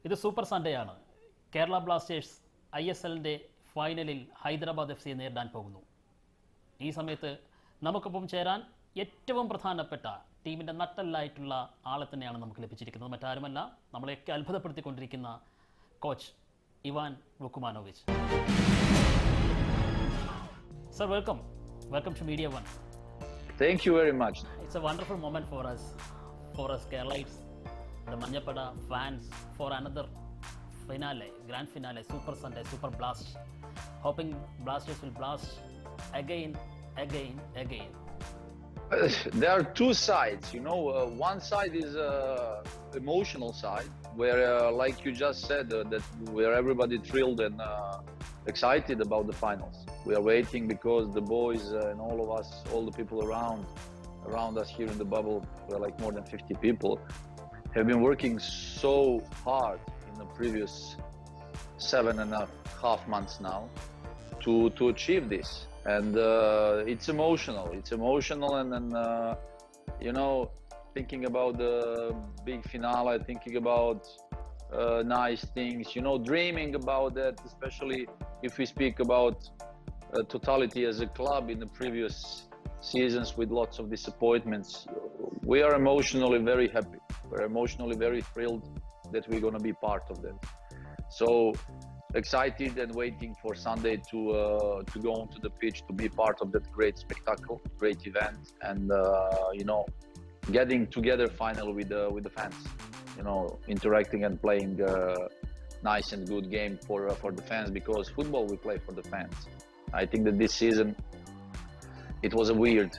ഇത് super Sunday ആണ്. Kerala Blasters ISLൻ്റെ ഫൈനലിൽ ഹൈദരാബാദ് FC നേരിടാൻ പോകുന്നു. ഈ സമയത്ത് നമുക്കൊപ്പം ചേരാൻ ഏറ്റവും പ്രധാനപ്പെട്ട ടീമിൻ്റെ നട്ടെല്ലായിട്ടുള്ള ആളെ തന്നെയാണ് നമുക്ക് ലഭിച്ചിരിക്കുന്നത്. മറ്റാരുമല്ല, നമ്മളെയൊക്കെ അത്ഭുതപ്പെടുത്തിക്കൊണ്ടിരിക്കുന്ന coach Ivan Vukomanovic. Sir, welcome to MediaOne. Thank you very much. It's a wonderful moment for us Keralites, the Manjapada fans, for another finale, grand finale, Super Sunday, Super Blast. Hoping Blasters will blast again. There are two sides, one side is emotional side where like you just said that where everybody thrilled and excited about the finals. We are waiting because the boys and all of us, all the people around us here in the bubble, we're like more than 50 people, have been working so hard in the previous 7.5 months now to achieve this. And it's emotional and then thinking about the big finale, thinking about nice things, dreaming about that, especially if we speak about totality as a club in the previous seasons with lots of disappointments. We are emotionally very happy. We're emotionally very thrilled that we're going to be part of that. So excited and waiting for Sunday to go onto the pitch, to be part of that great spectacle, great event, and getting together finally with the fans, interacting and playing nice and good game for the fans, because football we play for the fans. I think that this season it was a weird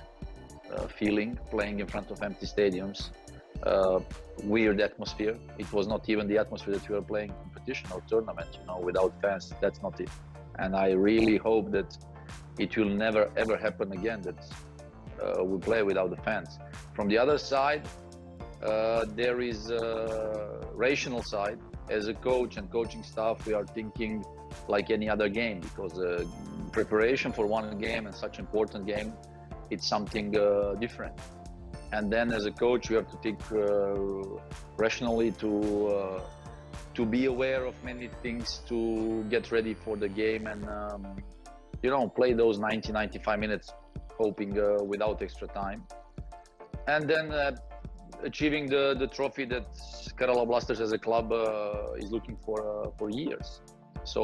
feeling playing in front of empty stadiums, weird atmosphere. It was not even the atmosphere that we were playing competition or tournament, without fans. That's not it. And I really hope that it will never ever happen again, that we play without the fans. From the other side, there is a rational side. As a coach and coaching staff, we are thinking like any other game, because preparation for one game and such important game, it's something different. And then as a coach, you have to think rationally to be aware of many things, to get ready for the game and play those 90-95 minutes, hoping without extra time, and then achieving the trophy that Kerala Blasters as a club is looking for years. So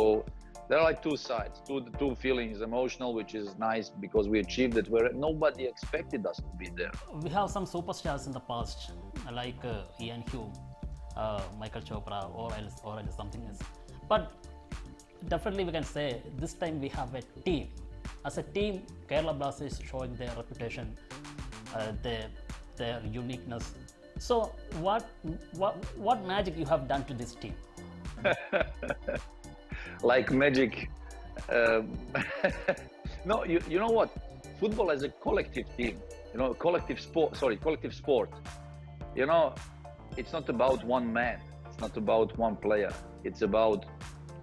there are like two sides, two feelings. Emotional, which is nice because we achieved it where nobody expected us to be there. We have some superstars in the past, like Ian Hume, Michael Chopra, or else something else. But definitely we can say this time we have a team. As a team, Kerala Blasters showing their reputation, their uniqueness. So what magic you have done to this team? Like magic. No, you know what? Football as a collective team, collective sport. It's not about one man. It's not about one player. It's about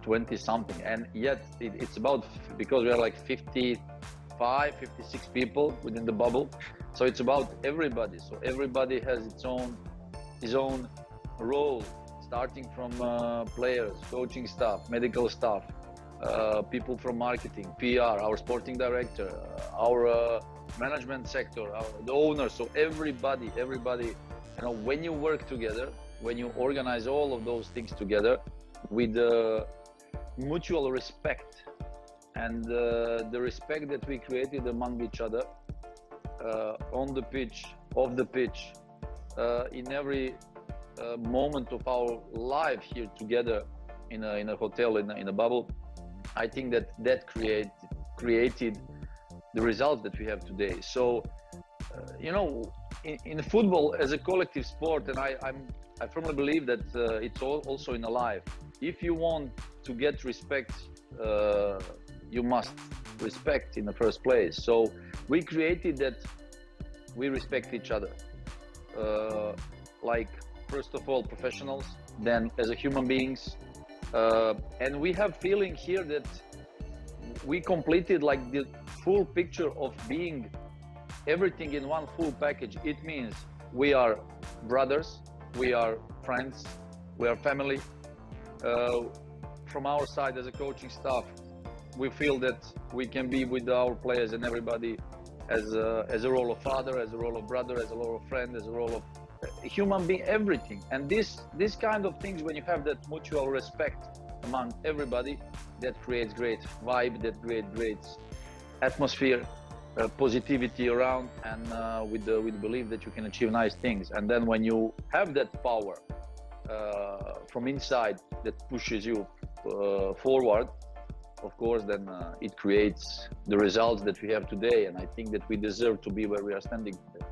20 something. And yet it's about, because we are like 55, 56 people within the bubble. So it's about everybody. So everybody has his own role, starting from players, coaching staff, medical staff, people from marketing, PR, our sporting director, our management sector, the owners. So everybody, when you work together, when you organize all of those things together with mutual respect and the respect that we created among each other, on the pitch, off the pitch, in every moment of our life here together in a hotel, in a bubble, I think that created the results that we have today. So in football as a collective sport, and I firmly believe that it's also in a life. If you want to get respect, you must respect in the first place. So we created that we respect each other, like first of all professionals, then as a human beings, and we have feeling here that we completed like the full picture of being everything in one full package. It means we are brothers, we are friends, we are family, uh, from our side as a coaching staff, we feel that we can be with our players and everybody as a role of father, as a role of brother, as a role of friend, as a role of human being, everything. And this kind of things, when you have that mutual respect among everybody, that creates great vibe, that creates great atmosphere, positivity around, and with the belief that you can achieve nice things. And then when you have that power from inside that pushes you forward, of course, then it creates the results that we have today. And I think that we deserve to be where we are standing today.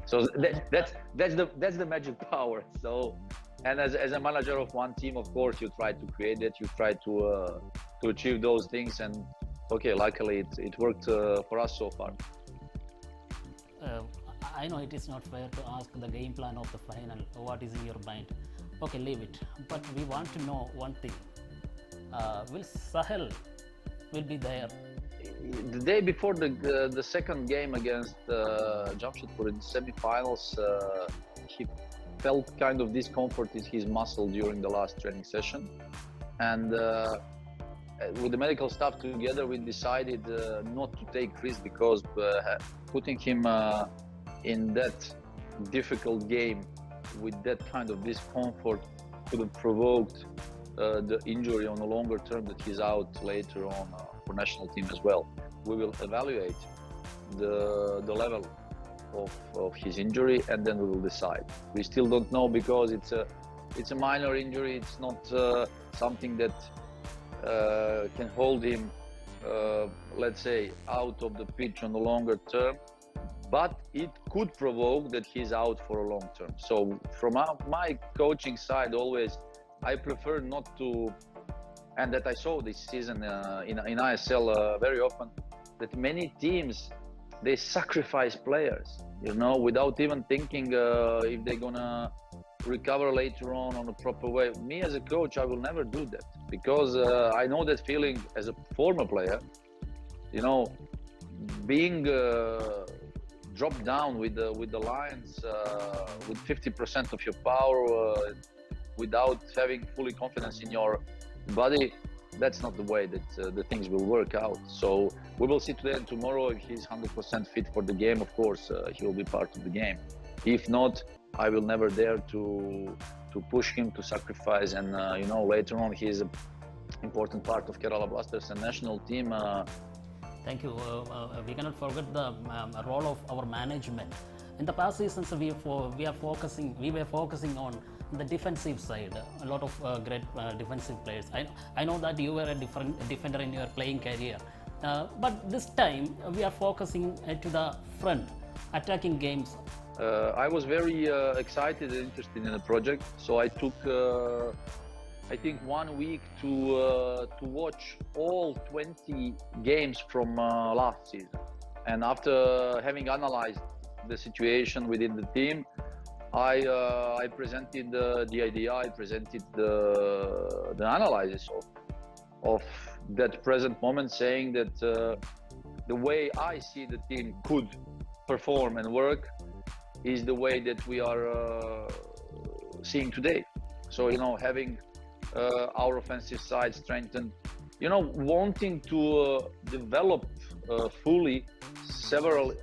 So that's the magic power. So, and as a manager of one team, of course, you try to create that, you try to achieve those things. And okay, luckily it worked for us so far. I know it is not fair to ask the game plan of the final. What is in your mind? Okay, leave it. But we want to know one thing. Will Sahal will be there? The day before the second game against Jamshedpur in the semi-finals, he felt kind of discomfort in his muscle during the last training session, and with the medical staff together, we decided not to take risk, because putting him in that difficult game with that kind of discomfort could have provoked the injury on a longer term, that he's out later on for national team as well. We will evaluate the level of his injury, and then we will decide. We still don't know, because it's a minor injury. It's not something that can hold him, let's say, out of the pitch on the longer term, but it could provoke that he's out for a long term. So from my coaching side, always I prefer not to, and that I saw this season in ISL very often, that many teams, they sacrifice players, without even thinking if they're gonna recover later on a proper way. Me as a coach, I will never do that, because I know that feeling as a former player, being dropped down with the Lions with 50% of your power, without having fully confidence in your body, that's not the way that the things will work out. So we will see today and tomorrow. If he's 100% fit for the game, of course, he will be part of the game. If not, I will never dare to push him, to sacrifice. And later on, he is an important part of Kerala Blasters and national team. Thank you. We cannot forget the role of our management. In the past seasons, we were focusing on the defensive side. A lot of great defensive players. I know that you were a different defender in your playing career, but this time we are focusing to the front, attacking games. I was very excited and interested in the project, so I took I think 1 week to watch all 20 games from last season. And after having analyzed the situation within the team, I presented the idea, I presented the analysis of that present moment, saying that the way I see the team could perform and work is the way that we are seeing today. So, having our offensive side strengthened, wanting to develop fully several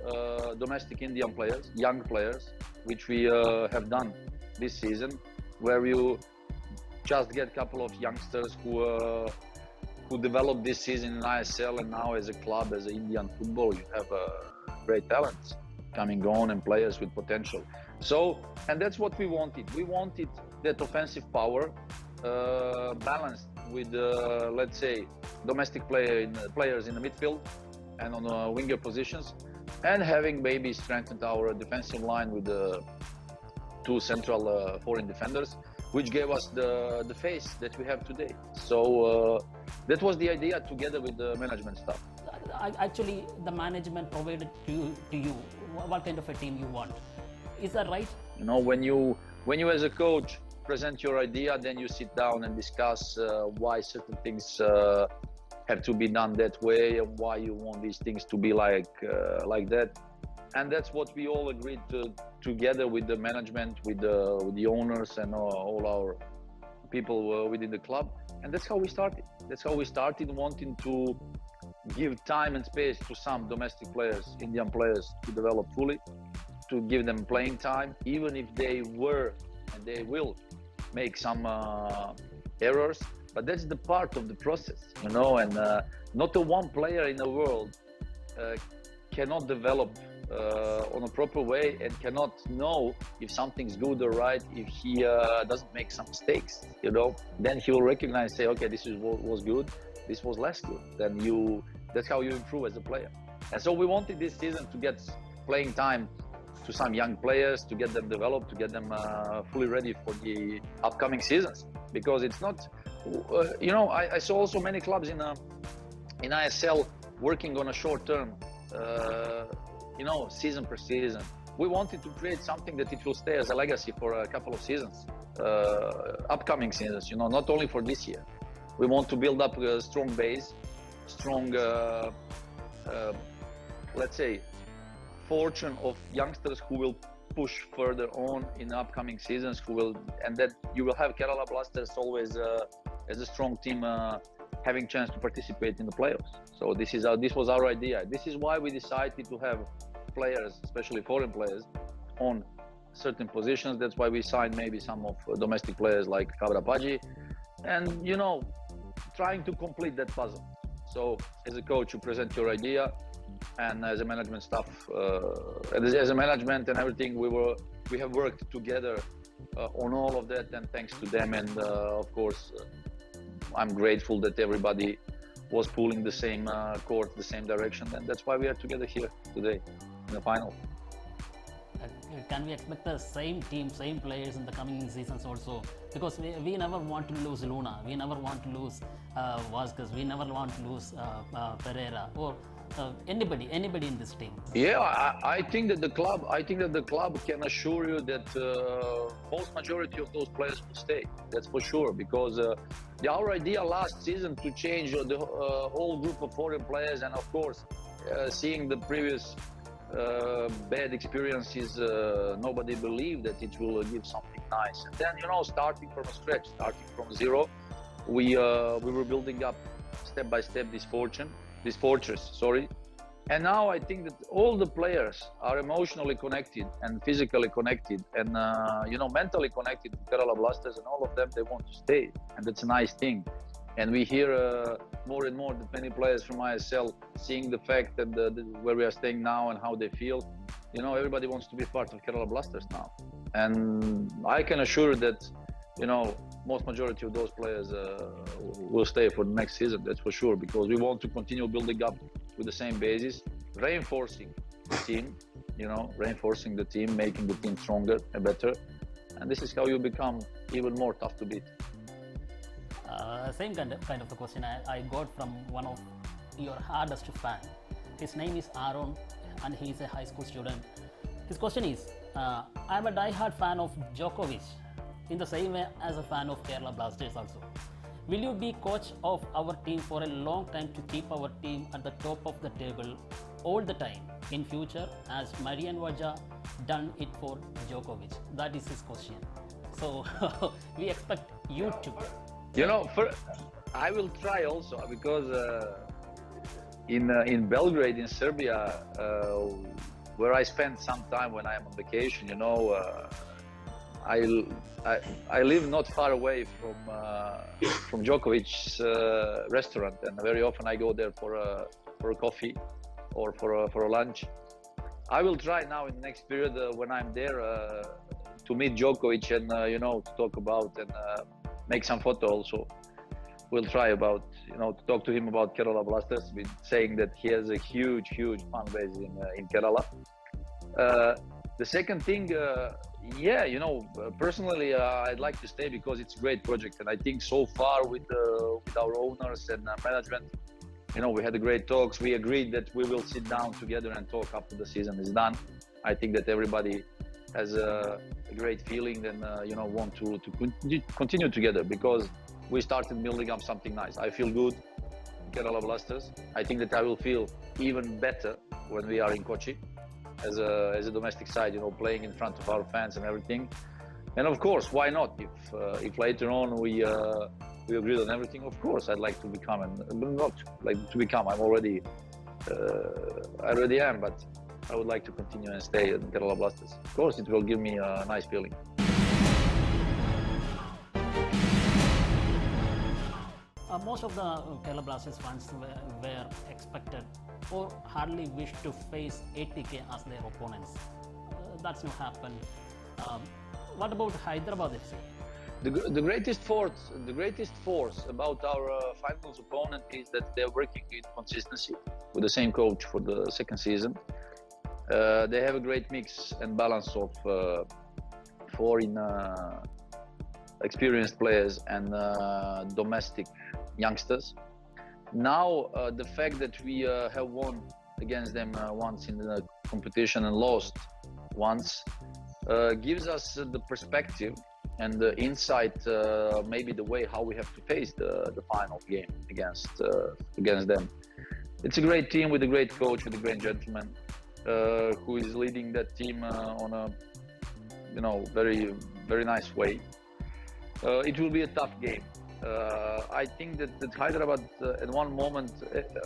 domestic Indian players, young players, which we have done this season, where you just get a couple of youngsters who developed this season in ISL, and now as a club, as an Indian football, you have great talents coming on and players with potential. So, and that's what we wanted. We wanted that offensive power balanced with, let's say, domestic players in the midfield and on winger positions, and having maybe strengthened our defensive line with the 2 central foreign defenders, which gave us the face that we have today. So that was the idea, together with the management staff. Actually, the management provided to you what kind of a team you want. Is that right? When you as a coach present your idea, then you sit down and discuss why certain things have to be done that way, and why you want these things to be like that. And that's what we all agreed to, together with the management, with the owners and all our people within the club, and that's how we started. That's how we started, wanting to give time and space to some domestic players, Indian players, to develop fully, to give them playing time, even if they were and they will make some errors. But that's the part of the process, you know, and not a one player in the world cannot develop on a proper way and cannot know if something's good or right if he doesn't make some mistakes, you know. Then he will recognize, say, okay, this is what was good, this was less good. Then that's how you improve as a player. And so we wanted this season to get playing time to some young players, to get them developed, to get them fully ready for the upcoming seasons. Because it's not, you know, I saw also many clubs in ISL working on a short term, you know, season per season. We wanted to create something that it will stay as a legacy for a couple of seasons, upcoming seasons, you know, not only for this year. We want to build up a strong base, strong, let's say, fortune of youngsters who will push further on in upcoming seasons, and that you will have Kerala Blasters always as a strong team having chance to participate in the playoffs. So this was our idea. This is why we decided to have players, especially foreign players, on certain positions. That's why we signed maybe some of domestic players like Kavra Paji, and you know, trying to complete that puzzle. So as a coach, you present your idea, and as a management staff, as a management and everything, we have worked together on all of that, and thanks to them, and of course, I'm grateful that everybody was pulling the same court, the same direction, and that's why we are together here today in the final. Can we expect the same team, same players in the coming seasons also? Because we never want to lose Luna, we never want to lose Vasquez, we never want to lose Pereira or anybody in this team. Yeah, I think that the club can assure you that most majority of those players will stay. That's for sure, because our idea last season to change the whole group of foreign players, and of course, seeing the previous bad experiences, nobody believed that it will give something nice. And then, you know, starting from a scratch, starting from zero, we were building up step by step this fortress, and now I think that all the players are emotionally connected and physically connected and you know, mentally connected to Kerala Blasters, and all of them, they want to stay, and that's a nice thing. And we hear more and more that many players from ISL seeing the fact that where we are staying now and how they feel, you know, everybody wants to be part of Kerala Blasters now. And I can assure that, you know, most majority of those players will stay for the next season, that's for sure, because we want to continue building up with the same basis, reinforcing the team, you know, reinforcing the team, making the team stronger and better. And this is how you become even more tough to beat. Same kind of a question I got from one of your hardest fan. His name is Aaron, and he is a high school student. His question is, I'm a die-hard fan of Djokovic, in the same way as a fan of Kerala Blasters also. Will you be coach of our team for a long time to keep our team at the top of the table all the time in future, as Marian Vaja done it for Djokovic? That is his question. So we expect you to. You know, I will try also, because in Belgrade, in Serbia, where I spend some time when I am on vacation, you know, I live not far away from Djokovic's restaurant, and very often I go there for a coffee or for a lunch. I will try now in the next period when I'm there to meet Djokovic and you know, to talk about and make some photo also. We'll try about, you know, to talk to him about Kerala Blasters, with saying that he has a huge fan base in Kerala. The second thing, yeah, you know, personally, I'd like to stay because it's a great project, and I think so far with our owners and management, you know, we had great talks. We agreed that we will sit down together and talk after the season is done. I think that everybody has a great feeling and you know, want to continue together, because we started building up something nice. I feel good in Kerala Blasters. I think that I will feel even better when we are in Kochi as a domestic side, you know, playing in front of our fans and everything. And of course, why not? If later on we agreed on everything, of course I'd like to become, and not like to become. I already am, but I would like to continue and stay in Kerala Blasters. Of course, it will give me a nice feeling. Most of the Kerala Blasters fans were expected or hardly wished to face ATK as their opponents. That's not happened. What about Hyderabad FC? The greatest force about our finals opponent is that they're working with consistency with the same coach for the second season. They have a great mix and balance of foreign experienced players and domestic youngsters. Now, the fact that we have won against them once in the competition and lost once gives us the perspective and the insight, maybe the way how we have to face the final game against them. It's a great team with a great coach, with a great gentleman who is leading that team on a very, very nice way. It will be a tough game. I think that Hyderabad at one moment,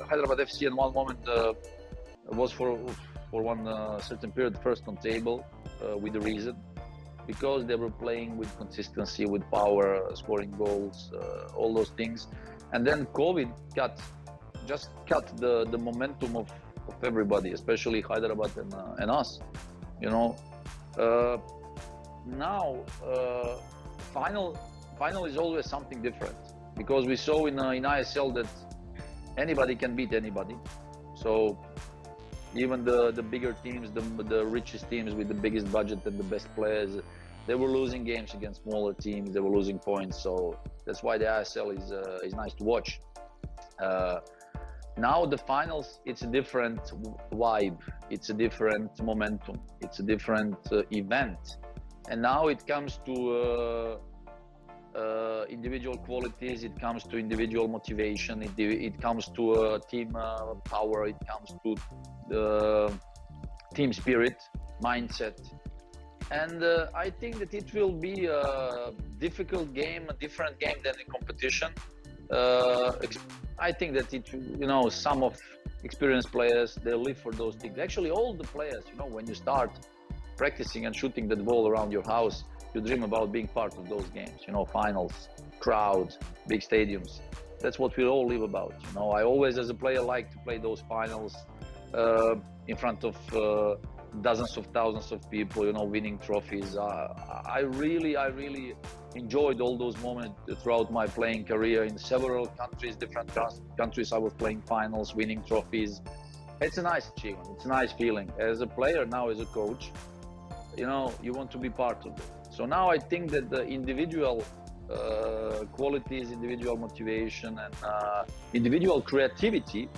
Hyderabad FC at one moment was for one certain period first on table with a reason, because they were playing with consistency, with power, scoring goals, all those things. And then COVID just cut the momentum of everybody, especially Hyderabad and us. Now final is always something different, because we saw in ISL that anybody can beat anybody. So even the bigger teams, the richest teams with the biggest budget and the best players, they were losing games against smaller teams. They were losing points. So that's why the ISL is nice to watch. Now the finals, it's a different vibe. It's a different momentum. It's a different event. And now it comes to individual qualities, it comes to individual motivation, it comes to team power, it comes to team spirit, mindset. And I think that it will be a difficult game, a different game than the competition. I think that some of experienced players, they live for those things. Actually, all the players, when you start practicing and shooting that ball around your house, you dream about being part of those games, finals, crowds, big stadiums. That's what we all live about. I always, as a player, like to play those finals in front of dozens of thousands of people, winning trophies. I really enjoyed all those moments throughout my playing career in several countries, different countries. I was playing finals, winning trophies. It's a nice achievement. It's a nice feeling. As a player, now as a coach, you want to be part of it. So now I think that the individual qualities, individual motivation, and individual creativity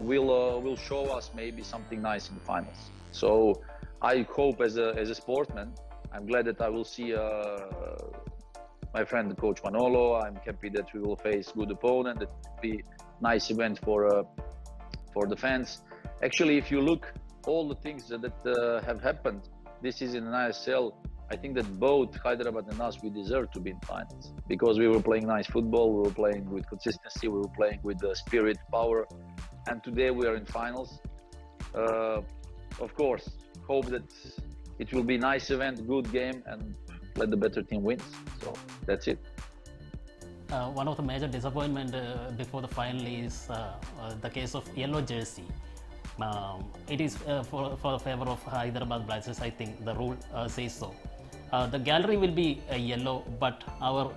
will show us maybe something nice in the finals. So I hope, as a sportsman, I'm glad that I will see my friend Coach Manolo. I'm happy that we will face good opponent. It will be nice event for the fans. Actually, if you look all the things that have happened this season in ISL, I think that both Hyderabad and us, we deserve to be in finals, because we were playing nice football, we were playing with consistency, we were playing with spirit, power, and today we are in finals. Of course, hope that it will be nice event, good game, and let the better team win. So that's it. One of the major disappointment before the final is the case of yellow jersey. It is for the favor of Hyderabad Blasters. I think the rule says so. The gallery will be yellow, but our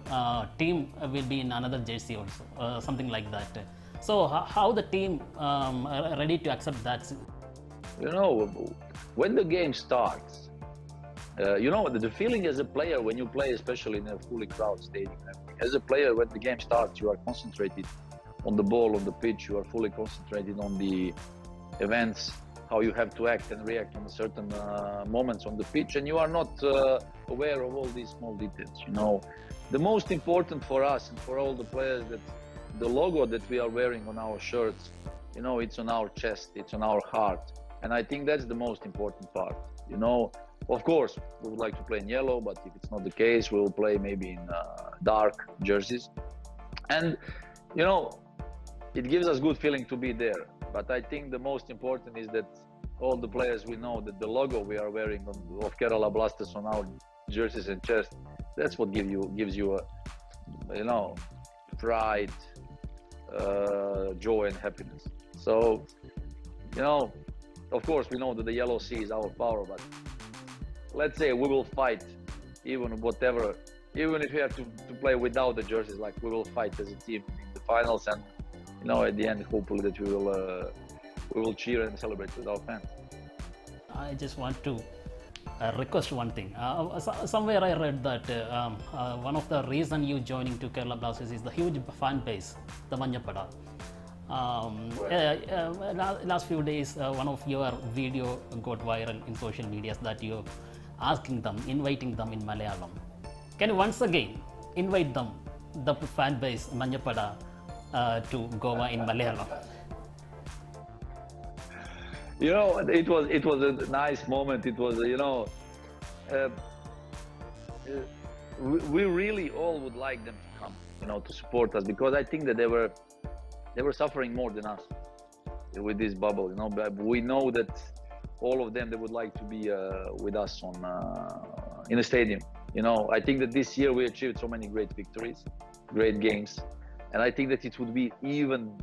team will be in another jersey also, something like that. So how the team ready to accept that? When the game starts, the feeling as a player when you play, especially in a fully crowded stadium, as a player, when the game starts, you are concentrated on the ball, on the pitch, you are fully concentrated on the events, how you have to act and react on certain moments on the pitch, and you are not aware of all these small details. The most important for us and for all the players, that the logo that we are wearing on our shirts, it's on our chest, it's on our heart, and I think that's the most important part. Of course, we would like to play in yellow, but if it's not the case, we will play maybe in dark jerseys. And, you know, it gives us good feeling to be there. But I think the most important is that all the players, we know that the logo we are wearing of Kerala Blasters on our jerseys and chest, that's what gives you a, you know, pride, joy and happiness. So, you know, of course we know that the yellow sea is our power, but let's say we will fight even if we have to play without the jerseys, like we will fight as a team in the finals, and you know, at the end, hopefully that we will cheer and celebrate with our fans. I just want to request one thing. Somewhere I read that one of the reason you joining to Kerala Blasters is the huge fan base, the Manjapada. Last few days, one of your video got viral in social media that you inviting them in Malayalam. Can you once again invite them, the fan base Manjapada, to Goa in Malayalam? You know, it was a nice moment. It was, you know, we really all would like them to come, you know, to support us, because I think that they were suffering more than us with this bubble, you know. But we know that all of them, they would like to be with us in the stadium. You know, I think that this year we achieved so many great victories, great games, and I think that it would be even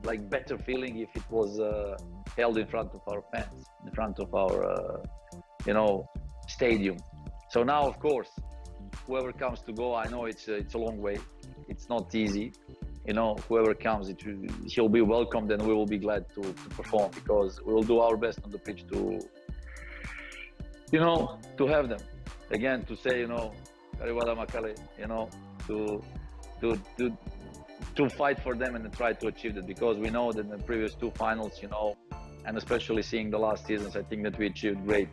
like better feeling if it was held in front of our fans, in front of our you know, stadium. So now, of course, whoever comes to go, I know it's a long way, it's not easy. You know, whoever comes, he'll be welcomed, and we will be glad to perform, because we will do our best on the pitch to, you know, to have them again, to say, you know, Karivada Makale, you know, to fight for them and to try to achieve that, because we know that in the previous two finals, you know, and especially seeing the last seasons, I think that we achieved great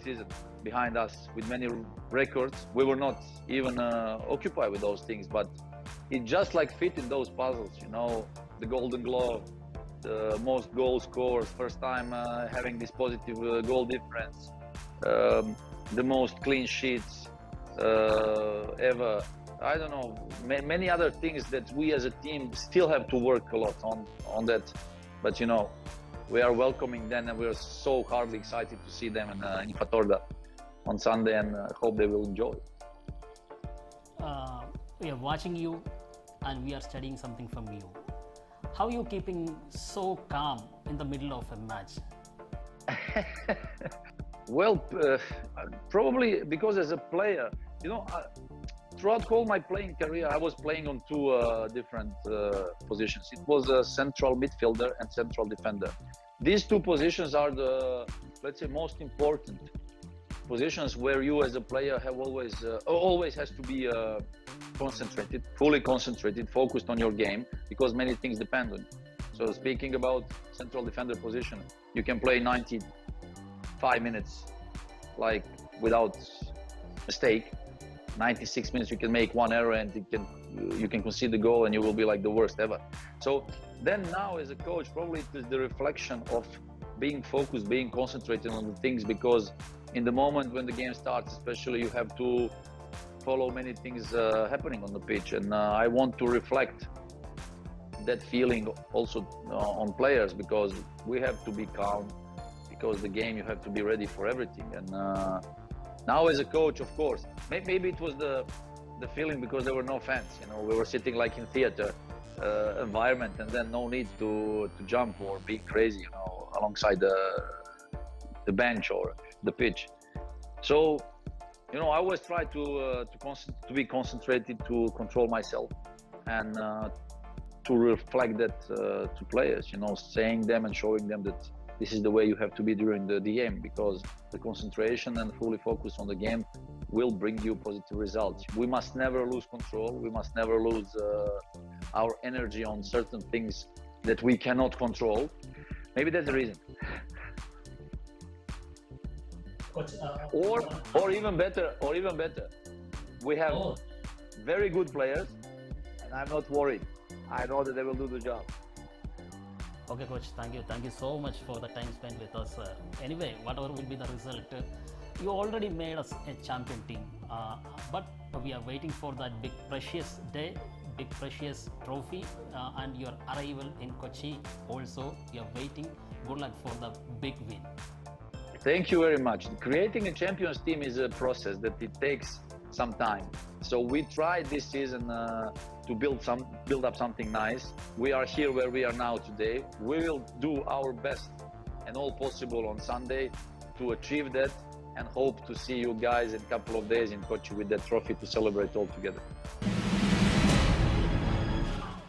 season behind us with many records. We were not even occupied with those things, but it just like fit in those puzzles, you know, the Golden Glove, the most goals scored, first time having this positive goal difference, the most clean sheets ever. I don't know, many other things that we as a team still have to work a lot on that. But you know, we are welcoming them, and we are so hardly excited to see them in Fatorda on Sunday, and hope they will enjoy. We are watching you, and we are studying something from you. How are you keeping so calm in the middle of a match? Well, probably because as a player, you know, throughout all my playing career, I was playing on two different positions. It was a central midfielder and central defender. These two positions are the, let's say, most important positions where you as a player have always has to be concentrated, fully concentrated, focused on your game, because many things depend on you. So speaking about central defender position, you can play 95 minutes like without mistake. 96 minutes you can make one error and you can concede the goal, and you will be like the worst ever. So then now as a coach, probably it is the reflection of being focused, being concentrated on the things, because in the moment when the game starts, especially, you have to follow many things happening on the pitch, and I want to reflect that feeling also on players, because we have to be calm, because the game, you have to be ready for everything. And now as a coach, of course, maybe it was the feeling because there were no fans, you know, we were sitting like in theater environment, and then no need to jump or be crazy, you know, alongside the bench or the pitch. So, you know, I always try to be concentrated, to control myself, and to reflect that to players, you know, saying them and showing them that this is the way you have to be during the game, because the concentration and fully focus on the game will bring you positive results. We must never lose control. We must never lose our energy on certain things that we cannot control. Maybe that's the reason. Coach, or even better, we have very good players, and I'm not worried. I know that they will do the job. Okay, coach. Thank you so much for the time spent with us. Anyway, whatever will be the result, you already made us a champion team. But we are waiting for that big precious day, big precious trophy, and your arrival in Kochi. Also, we are waiting. Good luck for the big win. Thank you very much. Creating a champions team is a process that it takes some time. So we tried this season to build up something nice. We are here where we are now today. We will do our best and all possible on Sunday to achieve that, and hope to see you guys in a couple of days in Kochi with that trophy to celebrate all together.